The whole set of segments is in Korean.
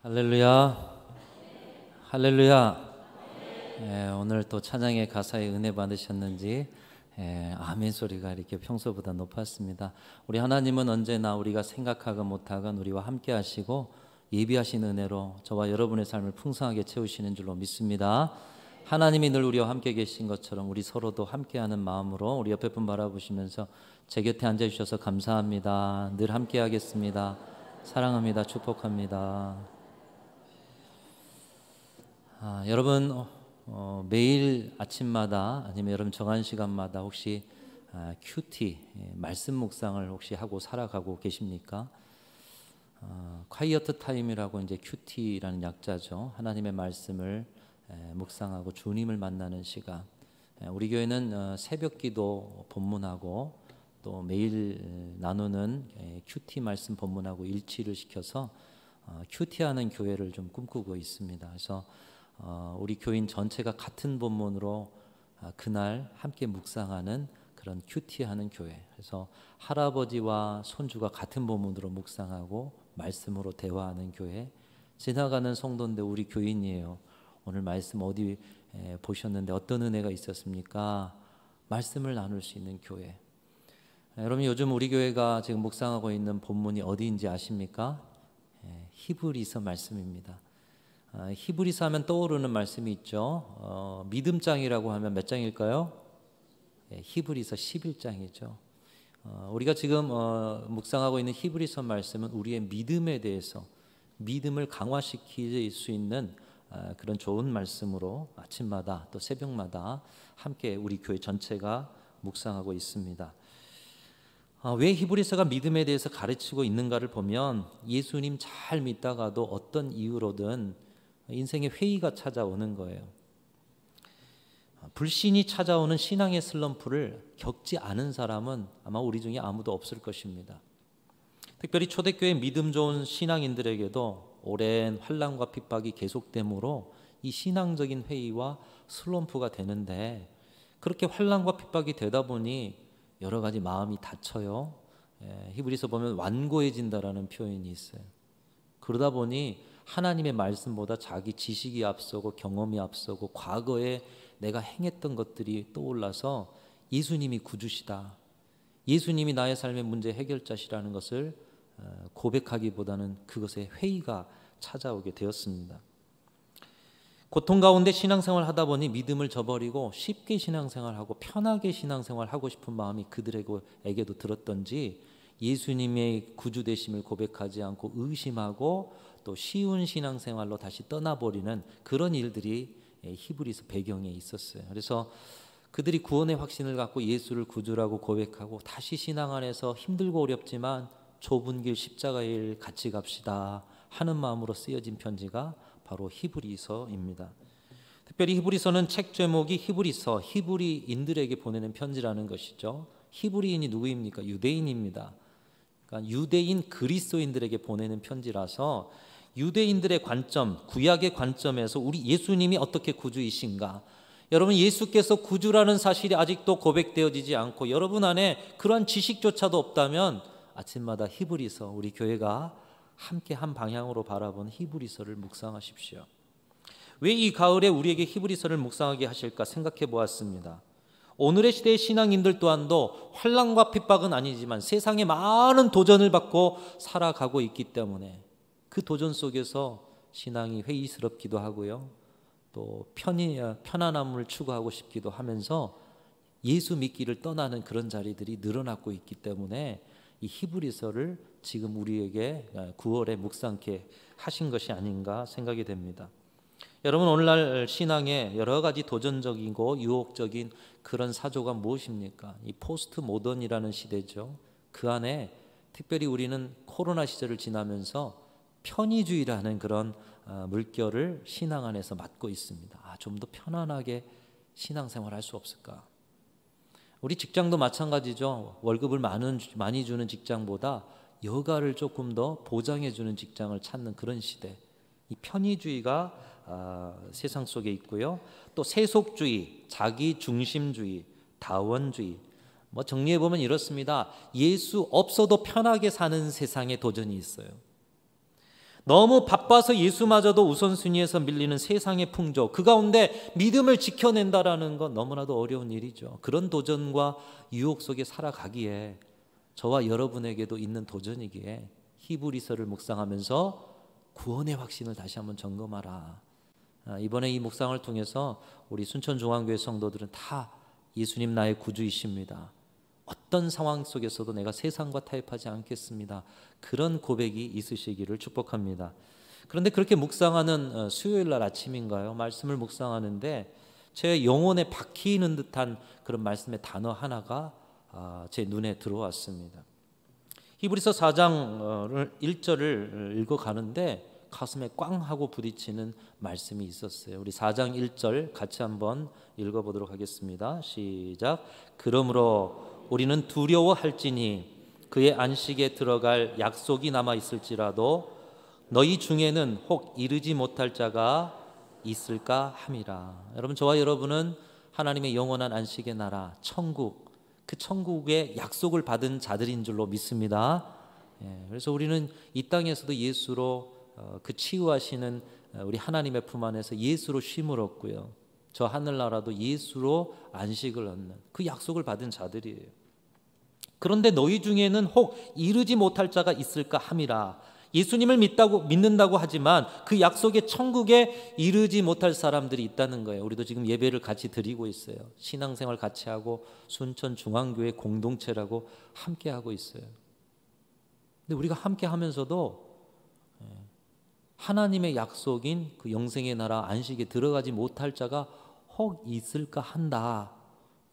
할렐루야, 할렐루야. 오늘 또 찬양의 가사에 은혜 받으셨는지 아멘 소리가 이렇게 평소보다 높았습니다. 우리 하나님은 언제나 우리가 생각하건 못하건 우리와 함께 하시고 예비하신 은혜로 저와 여러분의 삶을 풍성하게 채우시는 줄로 믿습니다. 하나님이 늘 우리와 함께 계신 것처럼 우리 서로도 함께하는 마음으로 우리 옆에 분 바라보시면서 제 곁에 앉아주셔서 감사합니다. 늘 함께 하겠습니다. 사랑합니다. 축복합니다. 여러분 매일 아침마다 아니면 여러분 정한 시간마다 혹시 큐티 말씀 묵상을 혹시 하고 살아가고 계십니까? 콰이어트 타임이라고 이제 큐티라는 약자죠. 하나님의 말씀을 묵상하고 주님을 만나는 시간. 우리 교회는 새벽기도 본문하고 또 매일 나누는 큐티 말씀 본문하고 일치를 시켜서 큐티하는 교회를 좀 꿈꾸고 있습니다. 그래서 우리 교인 전체가 같은 본문으로 그날 함께 묵상하는 그런 큐티하는 교회. 그래서 할아버지와 손주가 같은 본문으로 묵상하고 말씀으로 대화하는 교회. 지나가는 성도인데 우리 교인이에요. 오늘 말씀 어디 보셨는데 어떤 은혜가 있었습니까? 말씀을 나눌 수 있는 교회. 여러분 요즘 우리 교회가 지금 묵상하고 있는 본문이 어디인지 아십니까? 히브리서 말씀입니다. 히브리서 하면 떠오르는 말씀이 있죠. 믿음장이라고 하면 몇 장일까요? 히브리서 11장이죠. 우리가 지금 묵상하고 있는 히브리서 말씀은 우리의 믿음에 대해서 믿음을 강화시킬 수 있는 그런 좋은 말씀으로 아침마다 또 새벽마다 함께 우리 교회 전체가 묵상하고 있습니다. 왜 히브리서가 믿음에 대해서 가르치고 있는가를 보면 예수님 잘 믿다가도 어떤 이유로든 인생의 회의가 찾아오는 거예요. 불신이 찾아오는 신앙의 슬럼프를 겪지 않은 사람은 아마 우리 중에 아무도 없을 것입니다. 특별히 초대교회 믿음 좋은 신앙인들에게도 오랜 환난과 핍박이 계속되므로 이 신앙적인 회의와 슬럼프가 되는데 그렇게 환난과 핍박이 되다 보니 여러 가지 마음이 다쳐요. 히브리서 보면 완고해진다라는 표현이 있어요. 그러다 보니 하나님의 말씀보다 자기 지식이 앞서고 경험이 앞서고 과거에 내가 행했던 것들이 떠올라서 예수님이 구주시다, 예수님이 나의 삶의 문제 해결자시라는 것을 고백하기보다는 그것에 회의가 찾아오게 되었습니다. 고통 가운데 신앙생활 하다 보니 믿음을 저버리고 쉽게 신앙생활하고 편하게 신앙생활하고 싶은 마음이 그들에게도 들었던지 예수님의 구주되심을 고백하지 않고 의심하고 또 쉬운 신앙생활로 다시 떠나버리는 그런 일들이 히브리서 배경에 있었어요. 그래서 그들이 구원의 확신을 갖고 예수를 구주라고 고백하고 다시 신앙 안에서 힘들고 어렵지만 좁은 길 십자가의 길 같이 갑시다 하는 마음으로 쓰여진 편지가 바로 히브리서입니다. 특별히 히브리서는 책 제목이 히브리서, 히브리인들에게 보내는 편지라는 것이죠. 히브리인이 누구입니까? 유대인입니다. 그러니까 유대인 그리스도인들에게 보내는 편지라서 유대인들의 관점, 구약의 관점에서 우리 예수님이 어떻게 구주이신가, 여러분 예수께서 구주라는 사실이 아직도 고백되어지지 않고 여러분 안에 그러한 지식조차도 없다면 아침마다 히브리서, 우리 교회가 함께 한 방향으로 바라본 히브리서를 묵상하십시오. 왜 이 가을에 우리에게 히브리서를 묵상하게 하실까 생각해 보았습니다. 오늘의 시대의 신앙인들 또한도 환난과 핍박은 아니지만 세상에 많은 도전을 받고 살아가고 있기 때문에 그 도전 속에서 신앙이 회의스럽기도 하고요, 또 편안함을 추구하고 싶기도 하면서 예수 믿기를 떠나는 그런 자리들이 늘어나고 있기 때문에 이 히브리서를 지금 우리에게 9월에 묵상케 하신 것이 아닌가 생각이 됩니다. 여러분 오늘날 신앙에 여러 가지 도전적이고 유혹적인 그런 사조가 무엇입니까? 이 포스트 모던이라는 시대죠. 그 안에 특별히 우리는 코로나 시절을 지나면서 편의주의라는 그런 물결을 신앙 안에서 맞고 있습니다. 좀 더 편안하게 신앙생활 할 수 없을까? 우리 직장도 마찬가지죠. 월급을 많이 주는 직장보다 여가를 조금 더 보장해 주는 직장을 찾는 그런 시대. 이 편의주의가 세상 속에 있고요. 또 세속주의, 자기중심주의, 다원주의. 정리해 보면 이렇습니다. 예수 없어도 편하게 사는 세상에 도전이 있어요. 너무 바빠서 예수마저도 우선순위에서 밀리는 세상의 풍조, 그 가운데 믿음을 지켜낸다라는 건 너무나도 어려운 일이죠. 그런 도전과 유혹 속에 살아가기에 저와 여러분에게도 있는 도전이기에 히브리서를 묵상하면서 구원의 확신을 다시 한번 점검하라. 이번에 이 묵상을 통해서 우리 순천중앙교회 성도들은 다 예수님 나의 구주이십니다. 어떤 상황 속에서도 내가 세상과 타협하지 않겠습니다. 그런 고백이 있으시기를 축복합니다. 그런데 그렇게 묵상하는 수요일 날 아침인가요? 말씀을 묵상하는데 제 영혼에 박히는 듯한 그런 말씀의 단어 하나가 제 눈에 들어왔습니다. 히브리서 4장 1절을 읽어가는데 가슴에 꽝 하고 부딪히는 말씀이 있었어요. 우리 4장 1절 같이 한번 읽어보도록 하겠습니다. 시작. 그러므로 우리는 두려워할지니 그의 안식에 들어갈 약속이 남아 있을지라도 너희 중에는 혹 이르지 못할 자가 있을까 함이라. 여러분, 저와 여러분은 하나님의 영원한 안식의 나라 천국, 그 천국의 약속을 받은 자들인 줄로 믿습니다. 그래서 우리는 이 땅에서도 예수로 그 치유하시는 우리 하나님의 품 안에서 예수로 쉼을 얻고요, 저 하늘나라도 예수로 안식을 얻는 그 약속을 받은 자들이에요. 그런데 너희 중에는 혹 이르지 못할 자가 있을까 함이라. 예수님을 믿는다고 하지만 그 약속의 천국에 이르지 못할 사람들이 있다는 거예요. 우리도 지금 예배를 같이 드리고 있어요. 신앙생활 같이 하고 순천중앙교회 공동체라고 함께 하고 있어요. 근데 우리가 함께 하면서도 하나님의 약속인 그 영생의 나라 안식에 들어가지 못할 자가 혹 있을까 한다.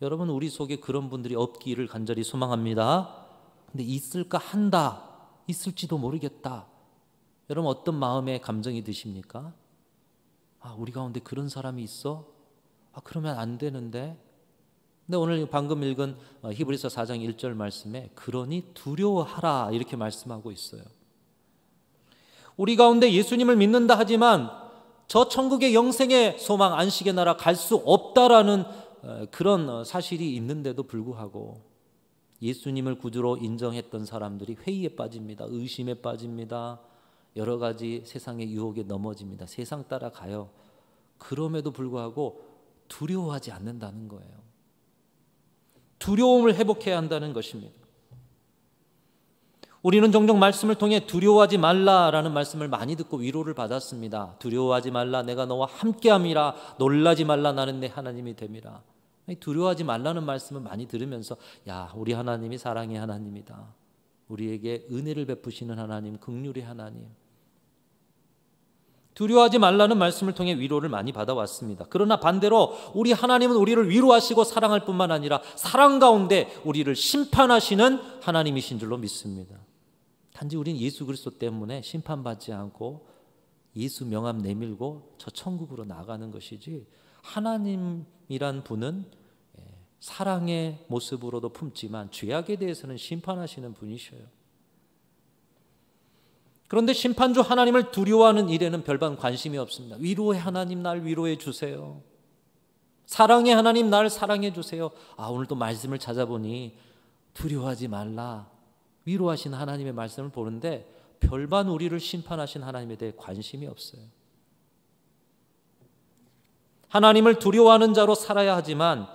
여러분, 우리 속에 그런 분들이 없기를 간절히 소망합니다. 근데 있을까 한다. 있을지도 모르겠다. 여러분, 어떤 마음의 감정이 드십니까? 우리 가운데 그런 사람이 있어? 그러면 안 되는데. 근데 오늘 방금 읽은 히브리서 4장 1절 말씀에 그러니 두려워하라 이렇게 말씀하고 있어요. 우리 가운데 예수님을 믿는다 하지만 저 천국의 영생의 소망 안식의 나라 갈 수 없다라는 그런 사실이 있는데도 불구하고 예수님을 구주로 인정했던 사람들이 회의에 빠집니다. 의심에 빠집니다. 여러 가지 세상의 유혹에 넘어집니다. 세상 따라가요. 그럼에도 불구하고 두려워하지 않는다는 거예요. 두려움을 회복해야 한다는 것입니다. 우리는 종종 말씀을 통해 두려워하지 말라라는 말씀을 많이 듣고 위로를 받았습니다. 두려워하지 말라, 내가 너와 함께함이라. 놀라지 말라, 나는 내 하나님이 됨이라. 두려워하지 말라는 말씀을 많이 들으면서 우리 하나님이 사랑의 하나님이다. 우리에게 은혜를 베푸시는 하나님, 긍휼의 하나님. 두려워하지 말라는 말씀을 통해 위로를 많이 받아왔습니다. 그러나 반대로 우리 하나님은 우리를 위로하시고 사랑할 뿐만 아니라 사랑 가운데 우리를 심판하시는 하나님이신 줄로 믿습니다. 단지 우리는 예수 그리스도 때문에 심판받지 않고 예수 명함 내밀고 저 천국으로 나가는 것이지, 하나님이란 분은 사랑의 모습으로도 품지만 죄악에 대해서는 심판하시는 분이셔요. 그런데 심판주 하나님을 두려워하는 일에는 별반 관심이 없습니다. 위로의 하나님, 날 위로해 주세요. 사랑의 하나님, 날 사랑해 주세요. 오늘 또 말씀을 찾아보니 두려워하지 말라, 위로하신 하나님의 말씀을 보는데 별반 우리를 심판하신 하나님에 대해 관심이 없어요. 하나님을 두려워하는 자로 살아야 하지만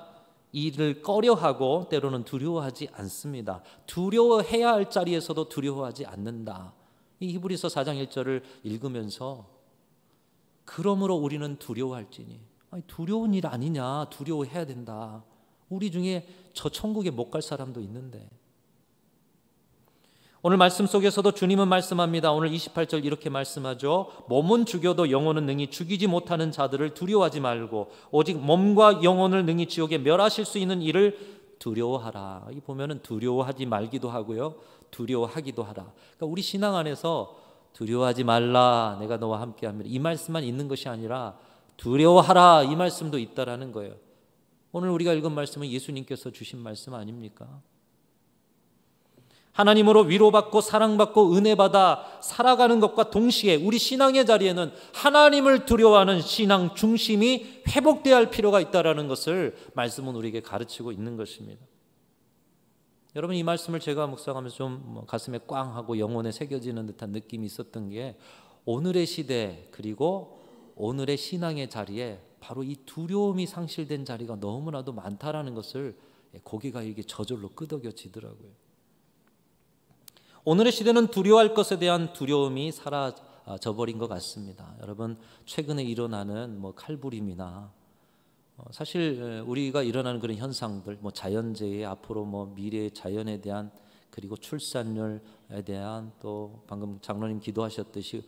이를 꺼려하고 때로는 두려워하지 않습니다. 두려워해야 할 자리에서도 두려워하지 않는다. 이 히브리서 4장 1절을 읽으면서 그러므로 우리는 두려워할지니, 두려운 일 아니냐, 두려워해야 된다. 우리 중에 저 천국에 못 갈 사람도 있는데. 오늘 말씀 속에서도 주님은 말씀합니다. 오늘 28절 이렇게 말씀하죠. 몸은 죽여도 영혼은 능히 죽이지 못하는 자들을 두려워하지 말고 오직 몸과 영혼을 능히 지옥에 멸하실 수 있는 일을 두려워하라. 이 보면은 두려워하지 말기도 하고요, 두려워하기도 하라. 그러니까 우리 신앙 안에서 두려워하지 말라, 내가 너와 함께합니다, 이 말씀만 있는 것이 아니라 두려워하라, 이 말씀도 있다라는 거예요. 오늘 우리가 읽은 말씀은 예수님께서 주신 말씀 아닙니까? 하나님으로 위로받고 사랑받고 은혜받아 살아가는 것과 동시에 우리 신앙의 자리에는 하나님을 두려워하는 신앙 중심이 회복되어야 할 필요가 있다는 것을 말씀은 우리에게 가르치고 있는 것입니다. 여러분, 이 말씀을 제가 묵상하면서 좀 가슴에 꽝 하고 영혼에 새겨지는 듯한 느낌이 있었던 게, 오늘의 시대 그리고 오늘의 신앙의 자리에 바로 이 두려움이 상실된 자리가 너무나도 많다라는 것을 고개가 이게 저절로 끄덕여지더라고요. 오늘의 시대는 두려워할 것에 대한 두려움이 사라져버린 것 같습니다. 여러분, 최근에 일어나는 칼부림이나 사실 우리가 일어나는 그런 현상들, 자연재해, 앞으로 미래의 자연에 대한, 그리고 출산율에 대한, 또 방금 장로님 기도하셨듯이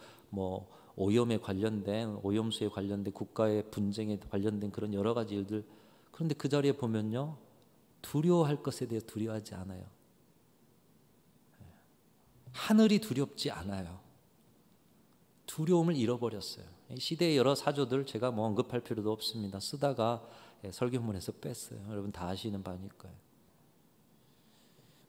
오염에 관련된, 오염수에 관련된, 국가의 분쟁에 관련된 그런 여러 가지 일들. 그런데 그 자리에 보면요, 두려워할 것에 대해 두려워하지 않아요. 하늘이 두렵지 않아요. 두려움을 잃어버렸어요. 이 시대의 여러 사조들 제가 언급할 필요도 없습니다. 쓰다가 설교문에서 뺐어요. 여러분 다 아시는 바일 거예요.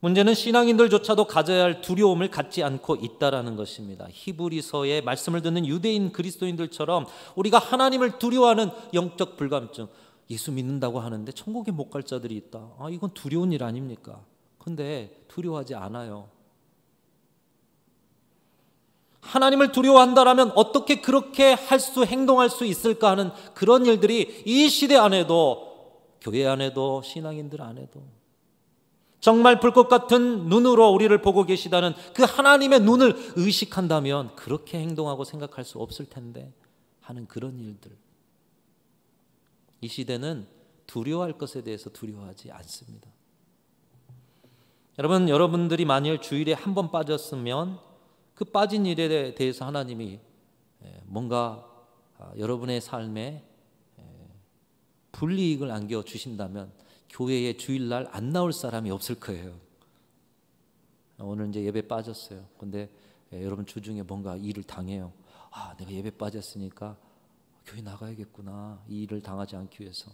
문제는 신앙인들조차도 가져야 할 두려움을 갖지 않고 있다라는 것입니다. 히브리서의 말씀을 듣는 유대인 그리스도인들처럼 우리가 하나님을 두려워하는 영적 불감증, 예수 믿는다고 하는데 천국에 못 갈 자들이 있다. 이건 두려운 일 아닙니까? 근데 두려워하지 않아요. 하나님을 두려워한다라면 어떻게 그렇게 행동할 수 있을까 하는 그런 일들이 이 시대 안에도, 교회 안에도, 신앙인들 안에도 정말 불꽃 같은 눈으로 우리를 보고 계시다는 그 하나님의 눈을 의식한다면 그렇게 행동하고 생각할 수 없을 텐데 하는 그런 일들. 이 시대는 두려워할 것에 대해서 두려워하지 않습니다. 여러분들이 만일 주일에 한 번 빠졌으면 그 빠진 일에 대해서 하나님이 뭔가 여러분의 삶에 불이익을 안겨 주신다면 교회에 주일날 안 나올 사람이 없을 거예요. 오늘 이제 예배 빠졌어요. 근데 여러분 주중에 뭔가 일을 당해요. 내가 예배 빠졌으니까 교회 나가야겠구나. 이 일을 당하지 않기 위해서.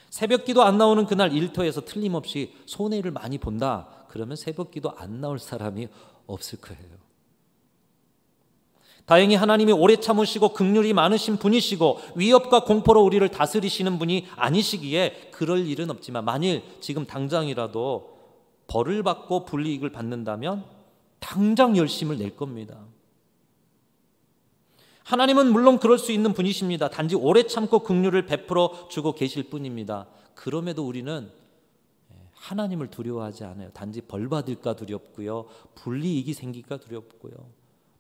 새벽기도 안 나오는 그날 일터에서 틀림없이 손해를 많이 본다. 그러면 새벽기도 안 나올 사람이 없을 거예요. 다행히 하나님이 오래 참으시고 긍휼이 많으신 분이시고 위협과 공포로 우리를 다스리시는 분이 아니시기에 그럴 일은 없지만, 만일 지금 당장이라도 벌을 받고 불이익을 받는다면 당장 열심을 낼 겁니다. 하나님은 물론 그럴 수 있는 분이십니다. 단지 오래 참고 긍휼을 베풀어 주고 계실 뿐입니다. 그럼에도 우리는 하나님을 두려워하지 않아요. 단지 벌 받을까 두렵고요, 불이익이 생길까 두렵고요,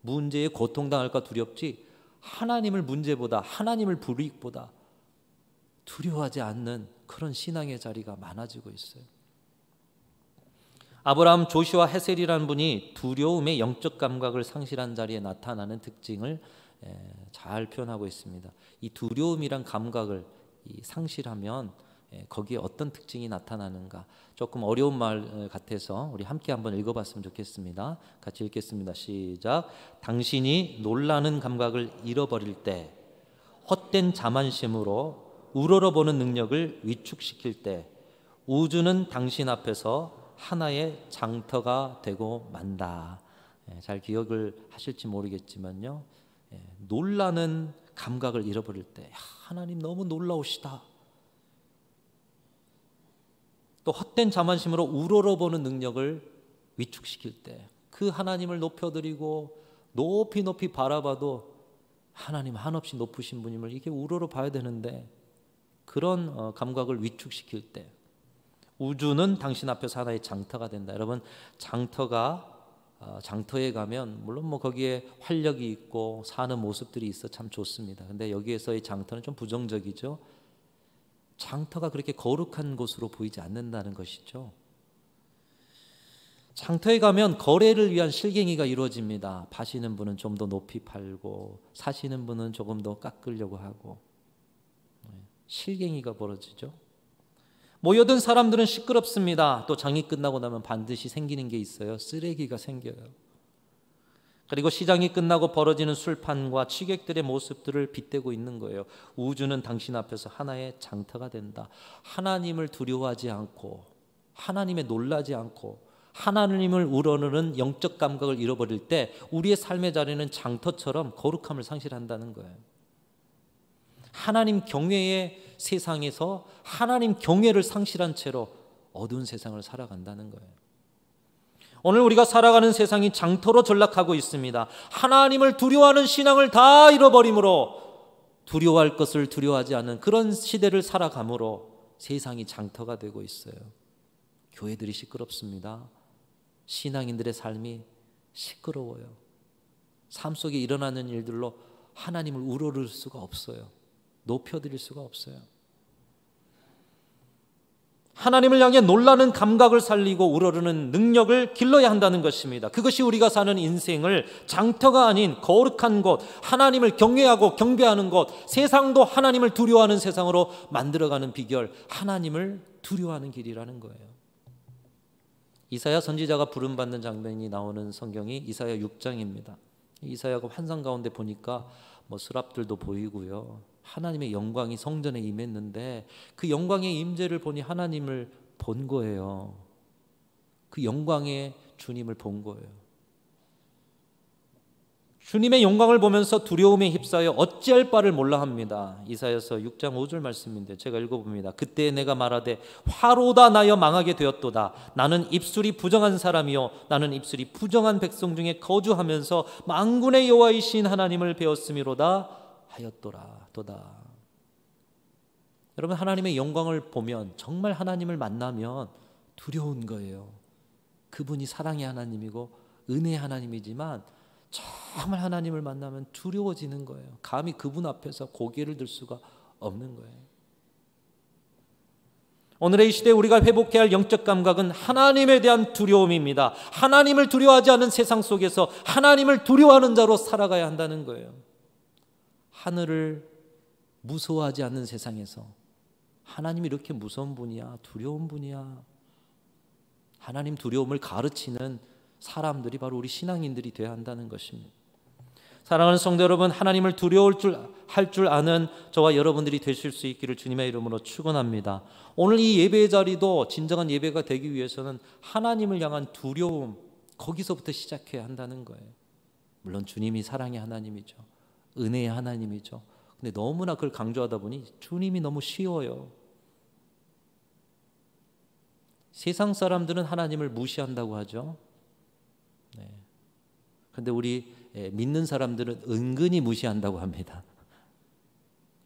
문제에 고통당할까 두렵지, 하나님을 문제보다, 하나님을 불이익보다 두려워하지 않는 그런 신앙의 자리가 많아지고 있어요. 아브라함, 조슈아, 헤셀이라는 분이 두려움의 영적 감각을 상실한 자리에 나타나는 특징을 잘 표현하고 있습니다. 이 두려움이란 감각을 상실하면 거기에 어떤 특징이 나타나는가, 조금 어려운 말 같아서 우리 함께 한번 읽어봤으면 좋겠습니다. 같이 읽겠습니다. 시작. 당신이 놀라는 감각을 잃어버릴 때, 헛된 자만심으로 우러러보는 능력을 위축시킬 때, 우주는 당신 앞에서 하나의 장터가 되고 만다. 잘 기억을 하실지 모르겠지만요, 놀라는 감각을 잃어버릴 때, 하나님 너무 놀라우시다. 또 헛된 자만심으로 우러러보는 능력을 위축시킬 때, 그 하나님을 높여드리고 높이 높이 바라봐도 하나님 한없이 높으신 분임을 이게 우러러 봐야 되는데, 그런 감각을 위축시킬 때, 우주는 당신 앞에서 하나의 장터가 된다. 여러분, 장터에 가면 물론 거기에 활력이 있고 사는 모습들이 있어 참 좋습니다. 근데 여기에서의 장터는 좀 부정적이죠. 장터가 그렇게 거룩한 곳으로 보이지 않는다는 것이죠. 장터에 가면 거래를 위한 실갱이가 이루어집니다. 파시는 분은 좀 더 높이 팔고 사시는 분은 조금 더 깎으려고 하고 실갱이가 벌어지죠. 모여든 사람들은 시끄럽습니다. 또 장이 끝나고 나면 반드시 생기는 게 있어요. 쓰레기가 생겨요. 그리고 시장이 끝나고 벌어지는 술판과 취객들의 모습들을 빗대고 있는 거예요. 우주는 당신 앞에서 하나의 장터가 된다. 하나님을 두려워하지 않고, 하나님에 놀라지 않고, 하나님을 우러르는 영적 감각을 잃어버릴 때 우리의 삶의 자리는 장터처럼 거룩함을 상실한다는 거예요. 하나님 경외의 세상에서 하나님 경외를 상실한 채로 어두운 세상을 살아간다는 거예요. 오늘 우리가 살아가는 세상이 장터로 전락하고 있습니다. 하나님을 두려워하는 신앙을 다 잃어버림으로 두려워할 것을 두려워하지 않는 그런 시대를 살아가므로 세상이 장터가 되고 있어요. 교회들이 시끄럽습니다. 신앙인들의 삶이 시끄러워요. 삶 속에 일어나는 일들로 하나님을 우러를 수가 없어요. 높여드릴 수가 없어요. 하나님을 향해 놀라는 감각을 살리고 우러르는 능력을 길러야 한다는 것입니다. 그것이 우리가 사는 인생을 장터가 아닌 거룩한 곳, 하나님을 경외하고 경배하는 곳, 세상도 하나님을 두려워하는 세상으로 만들어가는 비결, 하나님을 두려워하는 길이라는 거예요. 이사야 선지자가 부름받는 장면이 나오는 성경이 이사야 6장입니다. 이사야가 환상 가운데 보니까 스랍들도 보이고요. 하나님의 영광이 성전에 임했는데 그 영광의 임재를 보니 하나님을 본 거예요. 그 영광의 주님을 본 거예요. 주님의 영광을 보면서 두려움에 휩싸여 어찌할 바를 몰라 합니다. 이사야서 6장 5절 말씀인데 제가 읽어봅니다. 그때 내가 말하되 화로다 나여 망하게 되었도다. 나는 입술이 부정한 사람이요 나는 입술이 부정한 백성 중에 거주하면서 만군의 여호와이신 하나님을 배웠음이로다 하였도다. 여러분, 하나님의 영광을 보면, 정말 하나님을 만나면 두려운 거예요. 그분이 사랑의 하나님이고 은혜의 하나님이지만 정말 하나님을 만나면 두려워지는 거예요. 감히 그분 앞에서 고개를 들 수가 없는 거예요. 오늘의 이 시대에 우리가 회복해야 할 영적 감각은 하나님에 대한 두려움입니다. 하나님을 두려워하지 않는 세상 속에서 하나님을 두려워하는 자로 살아가야 한다는 거예요. 하늘을 무서워하지 않는 세상에서 하나님이 이렇게 무서운 분이야, 두려운 분이야, 하나님 두려움을 가르치는 사람들이 바로 우리 신앙인들이 되어야 한다는 것입니다. 사랑하는 성도 여러분, 하나님을 두려울 할 줄 아는 저와 여러분들이 되실 수 있기를 주님의 이름으로 축원합니다. 오늘 이 예배의 자리도 진정한 예배가 되기 위해서는 하나님을 향한 두려움, 거기서부터 시작해야 한다는 거예요. 물론 주님이 사랑의 하나님이죠. 은혜의 하나님이죠. 근데 너무나 그걸 강조하다 보니 주님이 너무 쉬워요. 세상 사람들은 하나님을 무시한다고 하죠. 그런데 우리 믿는 사람들은 은근히 무시한다고 합니다.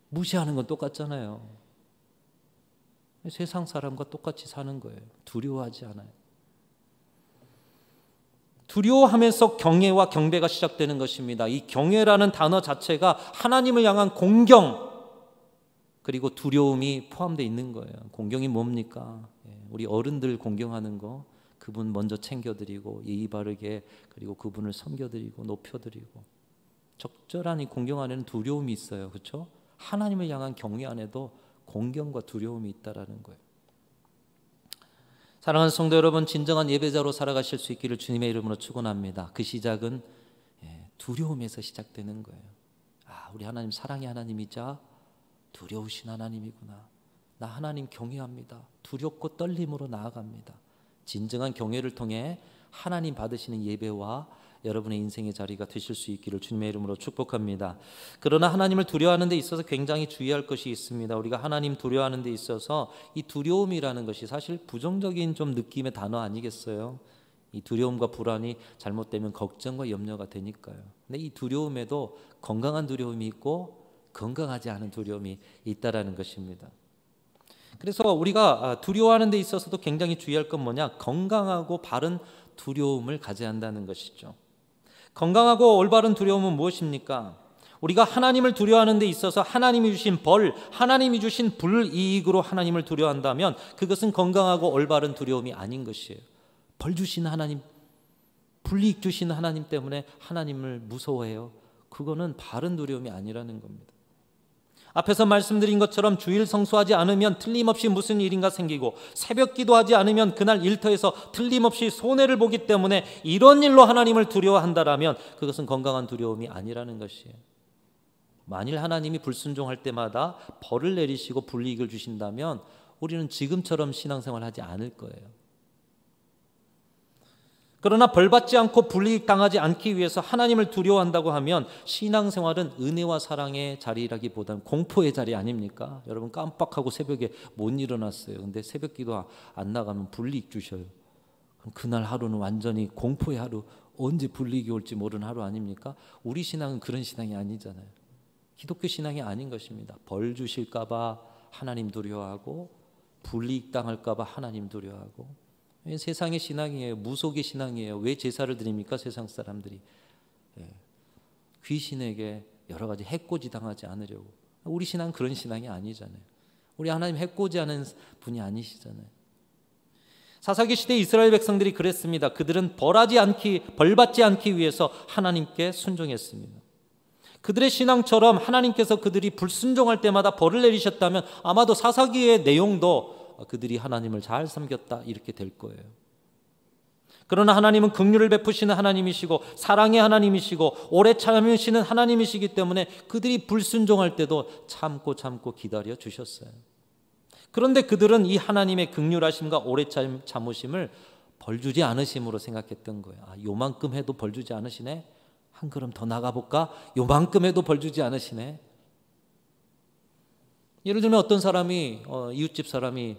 무시하는 건 똑같잖아요. 세상 사람과 똑같이 사는 거예요. 두려워하지 않아요. 두려워하면서 경외와 경배가 시작되는 것입니다. 이 경외라는 단어 자체가 하나님을 향한 공경 그리고 두려움이 포함되어 있는 거예요. 공경이 뭡니까? 우리 어른들 공경하는 거, 그분 먼저 챙겨드리고 예의 바르게, 그리고 그분을 섬겨드리고 높여드리고, 적절한 이 공경 안에는 두려움이 있어요. 그렇죠? 하나님을 향한 경외 안에도 공경과 두려움이 있다라는 거예요. 사랑하는 성도 여러분, 진정한 예배자로 살아가실 수 있기를 주님의 이름으로 축원합니다. 그 시작은 두려움에서 시작되는 거예요. 우리 하나님 사랑의 하나님이자 두려우신 하나님이구나. 나 하나님 경외합니다. 두렵고 떨림으로 나아갑니다. 진정한 경외를 통해 하나님 받으시는 예배와 여러분의 인생의 자리가 되실 수 있기를 주님의 이름으로 축복합니다. 그러나 하나님을 두려워하는 데 있어서 굉장히 주의할 것이 있습니다. 우리가 하나님 두려워하는 데 있어서 이 두려움이라는 것이 사실 부정적인 좀 느낌의 단어 아니겠어요? 이 두려움과 불안이 잘못되면 걱정과 염려가 되니까요. 근데 이 두려움에도 건강한 두려움이 있고 건강하지 않은 두려움이 있다라는 것입니다. 그래서 우리가 두려워하는 데 있어서도 굉장히 주의할 건 뭐냐? 건강하고 바른 두려움을 가져야 한다는 것이죠. 건강하고 올바른 두려움은 무엇입니까? 우리가 하나님을 두려워하는 데 있어서 하나님이 주신 벌, 하나님이 주신 불이익으로 하나님을 두려워한다면 그것은 건강하고 올바른 두려움이 아닌 것이에요. 벌 주신 하나님, 불이익 주신 하나님 때문에 하나님을 무서워해요. 그거는 바른 두려움이 아니라는 겁니다. 앞에서 말씀드린 것처럼 주일 성수하지 않으면 틀림없이 무슨 일인가 생기고, 새벽 기도하지 않으면 그날 일터에서 틀림없이 손해를 보기 때문에 이런 일로 하나님을 두려워한다라면 그것은 건강한 두려움이 아니라는 것이에요. 만일 하나님이 불순종할 때마다 벌을 내리시고 불이익을 주신다면 우리는 지금처럼 신앙생활하지 않을 거예요. 그러나 벌받지 않고 불이익 당하지 않기 위해서 하나님을 두려워한다고 하면 신앙생활은 은혜와 사랑의 자리라기보다는 공포의 자리 아닙니까? 여러분 깜빡하고 새벽에 못 일어났어요. 근데 새벽 기도 안 나가면 불이익 주셔요. 그럼 그날 하루는 완전히 공포의 하루, 언제 불이익이 올지 모르는 하루 아닙니까? 우리 신앙은 그런 신앙이 아니잖아요. 기독교 신앙이 아닌 것입니다. 벌 주실까 봐 하나님 두려워하고 불이익 당할까 봐 하나님 두려워하고. 세상의 신앙이에요. 무속의 신앙이에요. 왜 제사를 드립니까? 세상 사람들이 귀신에게 여러 가지 해코지 당하지 않으려고. 우리 신앙은 그런 신앙이 아니잖아요. 우리 하나님 해코지하는 분이 아니시잖아요. 사사기 시대 이스라엘 백성들이 그랬습니다. 그들은 벌받지 않기 위해서 하나님께 순종했습니다. 그들의 신앙처럼 하나님께서 그들이 불순종할 때마다 벌을 내리셨다면 아마도 사사기의 내용도 그들이 하나님을 잘 섬겼다 이렇게 될 거예요. 그러나 하나님은 긍휼을 베푸시는 하나님이시고 사랑의 하나님이시고 오래 참으시는 하나님이시기 때문에 그들이 불순종할 때도 참고 기다려 주셨어요. 그런데 그들은 이 하나님의 긍휼하심과 오래 참으심을 벌 주지 않으심으로 생각했던 거예요. 요만큼 해도 벌 주지 않으시네. 한 걸음 더 나가볼까? 요만큼 해도 벌 주지 않으시네. 예를 들면 어떤 사람이 이웃집 사람이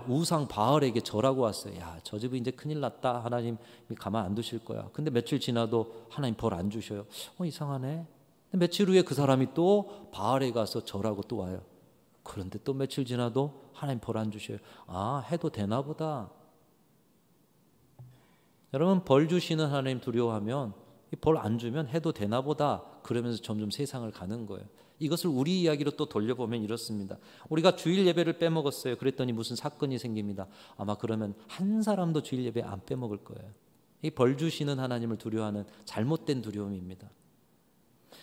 우상 바알에게 절하고 왔어요. 야, 저 집은 이제 큰일 났다. 하나님이 가만 안 두실 거야. 근데 며칠 지나도 하나님 벌 안 주셔요. 이상하네. 며칠 후에 그 사람이 또 바알에 가서 절하고 또 와요. 그런데 또 며칠 지나도 하나님 벌 안 주셔요. 해도 되나 보다. 여러분, 벌 주시는 하나님 두려워하면 벌 안 주면 해도 되나 보다 그러면서 점점 세상을 가는 거예요. 이것을 우리 이야기로 또 돌려보면 이렇습니다. 우리가 주일 예배를 빼먹었어요. 그랬더니 무슨 사건이 생깁니다. 아마 그러면 한 사람도 주일 예배 안 빼먹을 거예요. 이 벌 주시는 하나님을 두려워하는 잘못된 두려움입니다.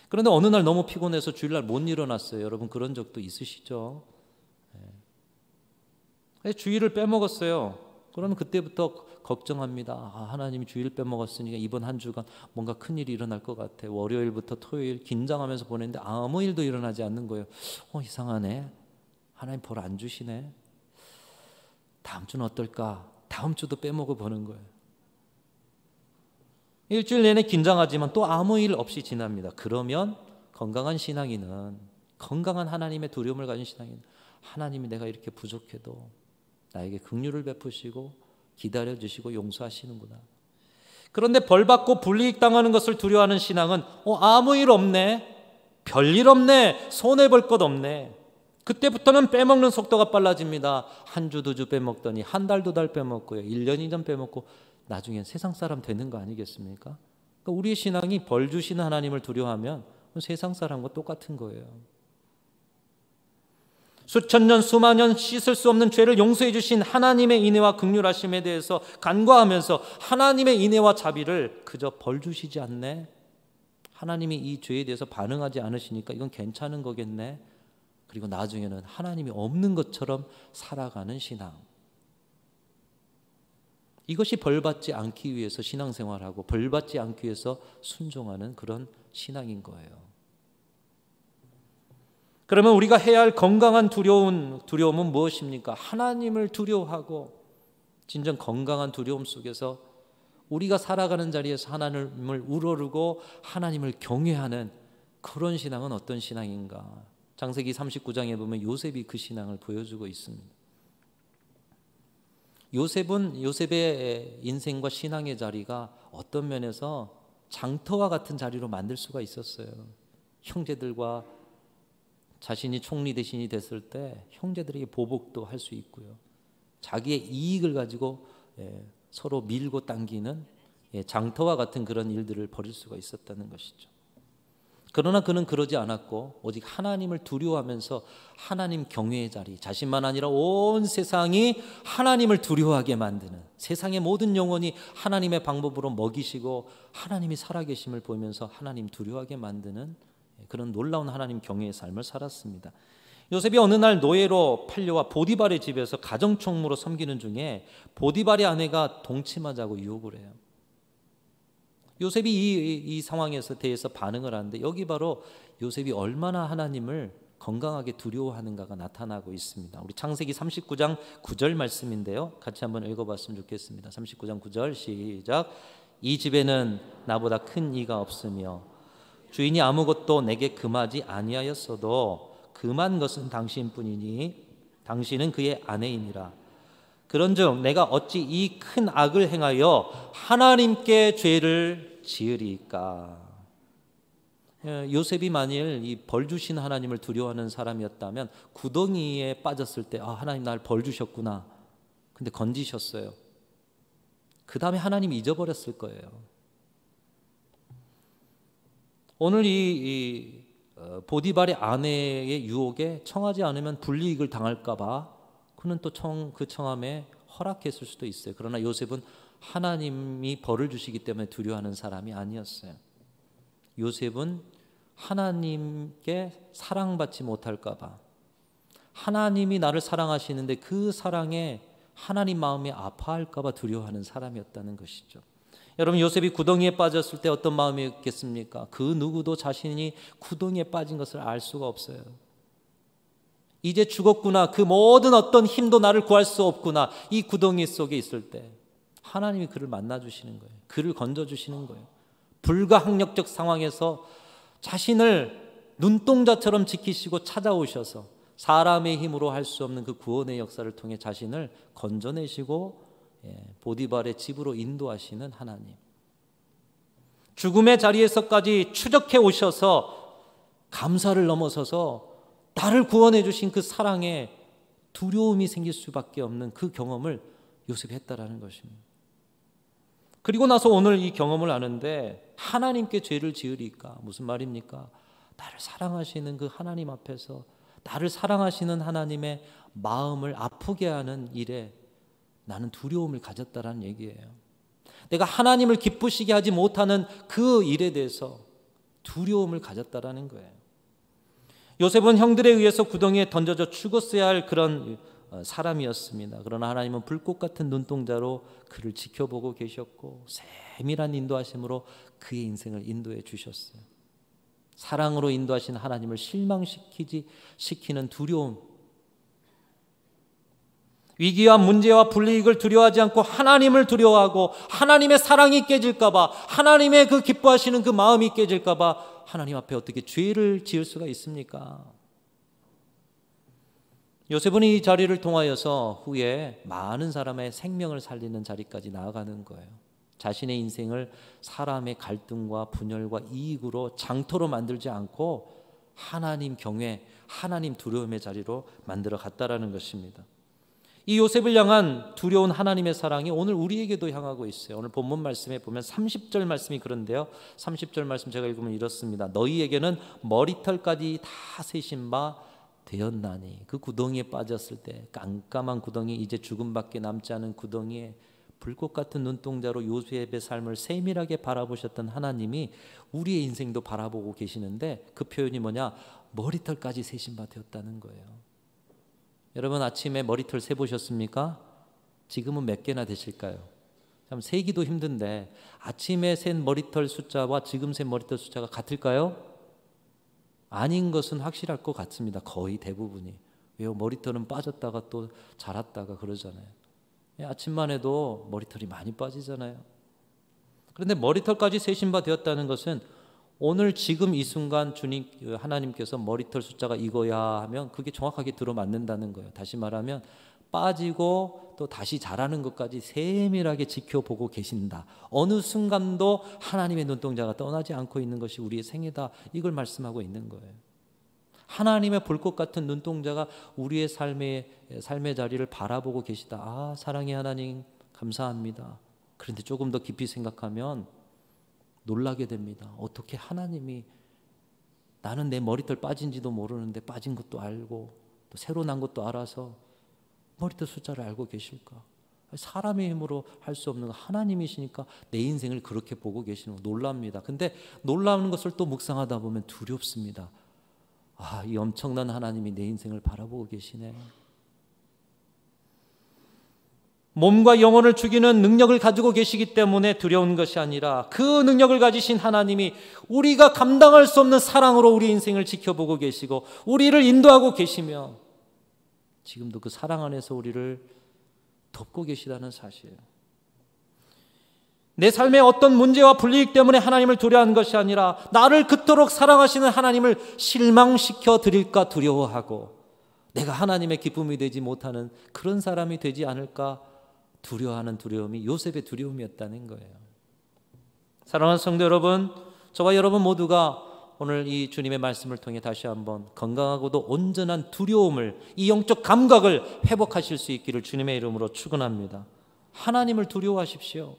그런데 어느 날 너무 피곤해서 주일날 못 일어났어요. 여러분 그런 적도 있으시죠? 주일을 빼먹었어요. 그러면 그때부터 걱정합니다. 하나님이 주일 빼먹었으니까 이번 한 주간 뭔가 큰일이 일어날 것 같아. 월요일부터 토요일 긴장하면서 보냈는데 아무 일도 일어나지 않는 거예요. 이상하네. 하나님 벌 안 주시네. 다음 주는 어떨까? 다음 주도 빼먹어 보는 거예요. 일주일 내내 긴장하지만 또 아무 일 없이 지납니다. 그러면 건강한 신앙인은, 건강한 하나님의 두려움을 가진 신앙인은 하나님이 내가 이렇게 부족해도 나에게 긍휼을 베푸시고 기다려주시고 용서하시는구나. 그런데 벌받고 불이익 당하는 것을 두려워하는 신앙은 아무 일 없네, 별일 없네, 손해볼 것 없네. 그때부터는 빼먹는 속도가 빨라집니다. 한 주, 두 주 빼먹더니 한 달, 두 달 빼먹고요. 1년, 2년 빼먹고 나중엔 세상 사람 되는 거 아니겠습니까? 그러니까 우리의 신앙이 벌 주시는 하나님을 두려워하면 세상 사람과 똑같은 거예요. 수천 년, 수만 년 씻을 수 없는 죄를 용서해 주신 하나님의 인애와 긍휼하심에 대해서 간과하면서 하나님의 인애와 자비를 그저 벌 주시지 않네. 하나님이 이 죄에 대해서 반응하지 않으시니까 이건 괜찮은 거겠네. 그리고 나중에는 하나님이 없는 것처럼 살아가는 신앙. 이것이 벌받지 않기 위해서 신앙생활하고 벌받지 않기 위해서 순종하는 그런 신앙인 거예요. 그러면 우리가 해야 할 건강한 두려움은 무엇입니까? 하나님을 두려워하고 진정 건강한 두려움 속에서 우리가 살아가는 자리에서 하나님을 우러르고 하나님을 경외하는 그런 신앙은 어떤 신앙인가? 창세기 39장에 보면 요셉이 그 신앙을 보여주고 있습니다. 요셉의 인생과 신앙의 자리가 어떤 면에서 장터와 같은 자리로 만들 수가 있었어요. 형제들과 자신이 총리 대신이 됐을 때 형제들에게 보복도 할 수 있고요. 자기의 이익을 가지고 서로 밀고 당기는 장터와 같은 그런 일들을 벌일 수가 있었다는 것이죠. 그러나 그는 그러지 않았고 오직 하나님을 두려워하면서 하나님 경외의 자리, 자신만 아니라 온 세상이 하나님을 두려워하게 만드는, 세상의 모든 영혼이 하나님의 방법으로 먹이시고 하나님이 살아계심을 보면서 하나님 두려워하게 만드는 그런 놀라운 하나님 경외의 삶을 살았습니다. 요셉이 어느 날 노예로 팔려와 보디발의 집에서 가정총무로 섬기는 중에 보디발의 아내가 동침하자고 유혹을 해요. 요셉이 이 상황에서 대해서 반응을 하는데 여기 바로 요셉이 얼마나 하나님을 건강하게 두려워하는가가 나타나고 있습니다. 우리 창세기 39장 9절 말씀인데요. 같이 한번 읽어봤으면 좋겠습니다. 39장 9절 시작. 이 집에는 나보다 큰 이가 없으며 주인이 아무것도 내게 금하지 아니하였어도 금한 것은 당신뿐이니 당신은 그의 아내이니라. 그런즉 내가 어찌 이 큰 악을 행하여 하나님께 죄를 지으리까. 요셉이 만일 이 벌 주신 하나님을 두려워하는 사람이었다면 구덩이에 빠졌을 때 하나님 날 벌 주셨구나. 근데 건지셨어요. 그 다음에 하나님이 잊어버렸을 거예요. 오늘 이 보디발의 아내의 유혹에 청하지 않으면 불이익을 당할까 봐 그는 또 그 청함에 허락했을 수도 있어요. 그러나 요셉은 하나님이 벌을 주시기 때문에 두려워하는 사람이 아니었어요. 요셉은 하나님께 사랑받지 못할까 봐, 하나님이 나를 사랑하시는데 그 사랑에 하나님 마음이 아파할까 봐 두려워하는 사람이었다는 것이죠. 여러분, 요셉이 구덩이에 빠졌을 때 어떤 마음이었겠습니까? 그 누구도 자신이 구덩이에 빠진 것을 알 수가 없어요. 이제 죽었구나, 그 모든 어떤 힘도 나를 구할 수 없구나, 이 구덩이 속에 있을 때 하나님이 그를 만나주시는 거예요. 그를 건져주시는 거예요. 불가항력적 상황에서 자신을 눈동자처럼 지키시고 찾아오셔서 사람의 힘으로 할 수 없는 그 구원의 역사를 통해 자신을 건져내시고 보디발의 집으로 인도하시는 하나님. 죽음의 자리에서까지 추적해 오셔서 감사를 넘어서서 나를 구원해 주신 그 사랑에 두려움이 생길 수밖에 없는 그 경험을 요셉이 했다라는 것입니다. 그리고 나서 오늘 이 경험을 하는데 하나님께 죄를 지으리까? 무슨 말입니까? 나를 사랑하시는 그 하나님 앞에서 나를 사랑하시는 하나님의 마음을 아프게 하는 일에 나는 두려움을 가졌다라는 얘기예요. 내가 하나님을 기쁘시게 하지 못하는 그 일에 대해서 두려움을 가졌다라는 거예요. 요셉은 형들에 의해서 구덩이에 던져져 죽었어야 할 그런 사람이었습니다. 그러나 하나님은 불꽃 같은 눈동자로 그를 지켜보고 계셨고 세밀한 인도하심으로 그의 인생을 인도해 주셨어요. 사랑으로 인도하신 하나님을 실망시키는 두려움, 위기와 문제와 불이익을 두려워하지 않고 하나님을 두려워하고 하나님의 사랑이 깨질까 봐, 하나님의 그 기뻐하시는 그 마음이 깨질까 봐 하나님 앞에 어떻게 죄를 지을 수가 있습니까? 요셉은 이 자리를 통하여서 후에 많은 사람의 생명을 살리는 자리까지 나아가는 거예요. 자신의 인생을 사람의 갈등과 분열과 이익으로 장터로 만들지 않고 하나님 경외, 하나님 두려움의 자리로 만들어 갔다라는 것입니다. 이 요셉을 향한 두려운 하나님의 사랑이 오늘 우리에게도 향하고 있어요. 오늘 본문 말씀에 보면 30절 말씀이 그런데요. 30절 말씀 제가 읽으면 이렇습니다. 너희에게는 머리털까지 다 세신 바 되었나니. 그 구덩이에 빠졌을 때 깜깜한 구덩이, 이제 죽음밖에 남지 않은 구덩이에 불꽃 같은 눈동자로 요셉의 삶을 세밀하게 바라보셨던 하나님이 우리의 인생도 바라보고 계시는데 그 표현이 뭐냐? 머리털까지 세신 바 되었다는 거예요. 여러분, 아침에 머리털 세보셨습니까? 지금은 몇 개나 되실까요? 참 세기도 힘든데 아침에 센 머리털 숫자와 지금 센 머리털 숫자가 같을까요? 아닌 것은 확실할 것 같습니다. 거의 대부분이. 왜요? 머리털은 빠졌다가 또 자랐다가 그러잖아요. 아침만 해도 머리털이 많이 빠지잖아요. 그런데 머리털까지 세신 바 되었다는 것은 오늘 지금 이 순간 주님 하나님께서 머리털 숫자가 이거야 하면 그게 정확하게 들어맞는다는 거예요. 다시 말하면 빠지고 또 다시 자라는 것까지 세밀하게 지켜보고 계신다. 어느 순간도 하나님의 눈동자가 떠나지 않고 있는 것이 우리의 생애다. 이걸 말씀하고 있는 거예요. 하나님의 불꽃 같은 눈동자가 우리의 삶의 자리를 바라보고 계시다. 아, 사랑의 하나님 감사합니다. 그런데 조금 더 깊이 생각하면 놀라게 됩니다. 어떻게 하나님이 나는 내 머리털 빠진지도 모르는데 빠진 것도 알고 또 새로 난 것도 알아서 머리털 숫자를 알고 계실까? 사람의 힘으로 할 수 없는 하나님이시니까 내 인생을 그렇게 보고 계시는 거 놀랍니다. 근데 놀라운 것을 또 묵상하다 보면 두렵습니다. 아, 이 엄청난 하나님이 내 인생을 바라보고 계시네. 몸과 영혼을 죽이는 능력을 가지고 계시기 때문에 두려운 것이 아니라 그 능력을 가지신 하나님이 우리가 감당할 수 없는 사랑으로 우리 인생을 지켜보고 계시고 우리를 인도하고 계시며 지금도 그 사랑 안에서 우리를 돕고 계시다는 사실. 내 삶의 어떤 문제와 불이익 때문에 하나님을 두려워하는 것이 아니라 나를 그토록 사랑하시는 하나님을 실망시켜 드릴까 두려워하고 내가 하나님의 기쁨이 되지 못하는 그런 사람이 되지 않을까 두려워하는 두려움이 요셉의 두려움이었다는 거예요. 사랑하는 성도 여러분, 저와 여러분 모두가 오늘 이 주님의 말씀을 통해 다시 한번 건강하고도 온전한 두려움을, 이 영적 감각을 회복하실 수 있기를 주님의 이름으로 축원합니다. 하나님을 두려워하십시오.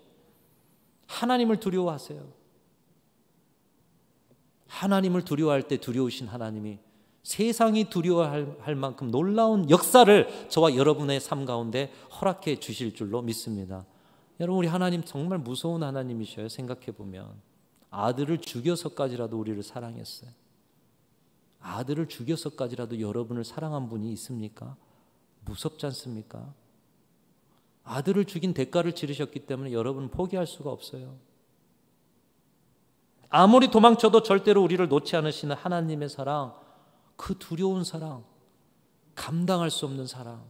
하나님을 두려워하세요. 하나님을 두려워할 때 두려우신 하나님이 세상이 두려워할 만큼 놀라운 역사를 저와 여러분의 삶 가운데 허락해 주실 줄로 믿습니다. 여러분, 우리 하나님 정말 무서운 하나님이셔요. 생각해 보면 아들을 죽여서까지라도 우리를 사랑했어요. 아들을 죽여서까지라도 여러분을 사랑한 분이 있습니까? 무섭지 않습니까? 아들을 죽인 대가를 치르셨기 때문에 여러분은 포기할 수가 없어요. 아무리 도망쳐도 절대로 우리를 놓지 않으시는 하나님의 사랑, 그 두려운 사랑, 감당할 수 없는 사랑,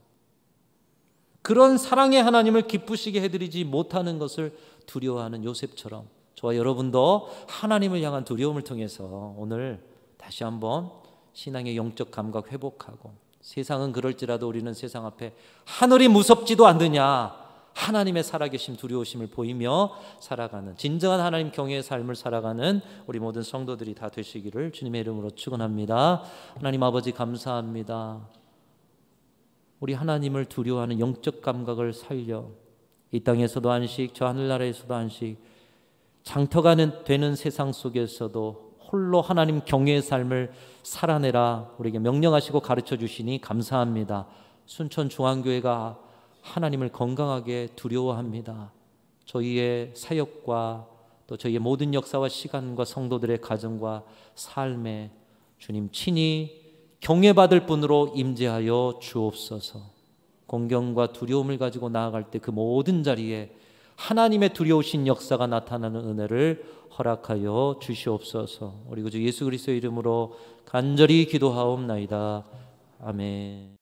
그런 사랑의 하나님을 기쁘시게 해드리지 못하는 것을 두려워하는 요셉처럼 저와 여러분도 하나님을 향한 두려움을 통해서 오늘 다시 한번 신앙의 영적 감각 회복하고, 세상은 그럴지라도 우리는 세상 앞에 하늘이 무섭지도 않느냐, 하나님의 살아계심 두려우심을 보이며 살아가는 진정한 하나님 경외의 삶을 살아가는 우리 모든 성도들이 다 되시기를 주님의 이름으로 축원합니다. 하나님 아버지, 감사합니다. 우리 하나님을 두려워하는 영적 감각을 살려 이 땅에서도 안식, 저 하늘나라에서도 안식, 장터가 되는 세상 속에서도 홀로 하나님 경외의 삶을 살아내라 우리에게 명령하시고 가르쳐 주시니 감사합니다. 순천중앙교회가 하나님을 건강하게 두려워합니다. 저희의 사역과 또 저희의 모든 역사와 시간과 성도들의 가정과 삶에 주님 친히 경외받을 분으로 임재하여 주옵소서. 공경과 두려움을 가지고 나아갈 때 그 모든 자리에 하나님의 두려우신 역사가 나타나는 은혜를 허락하여 주시옵소서. 우리 구주 예수 그리스도의 이름으로 간절히 기도하옵나이다. 아멘.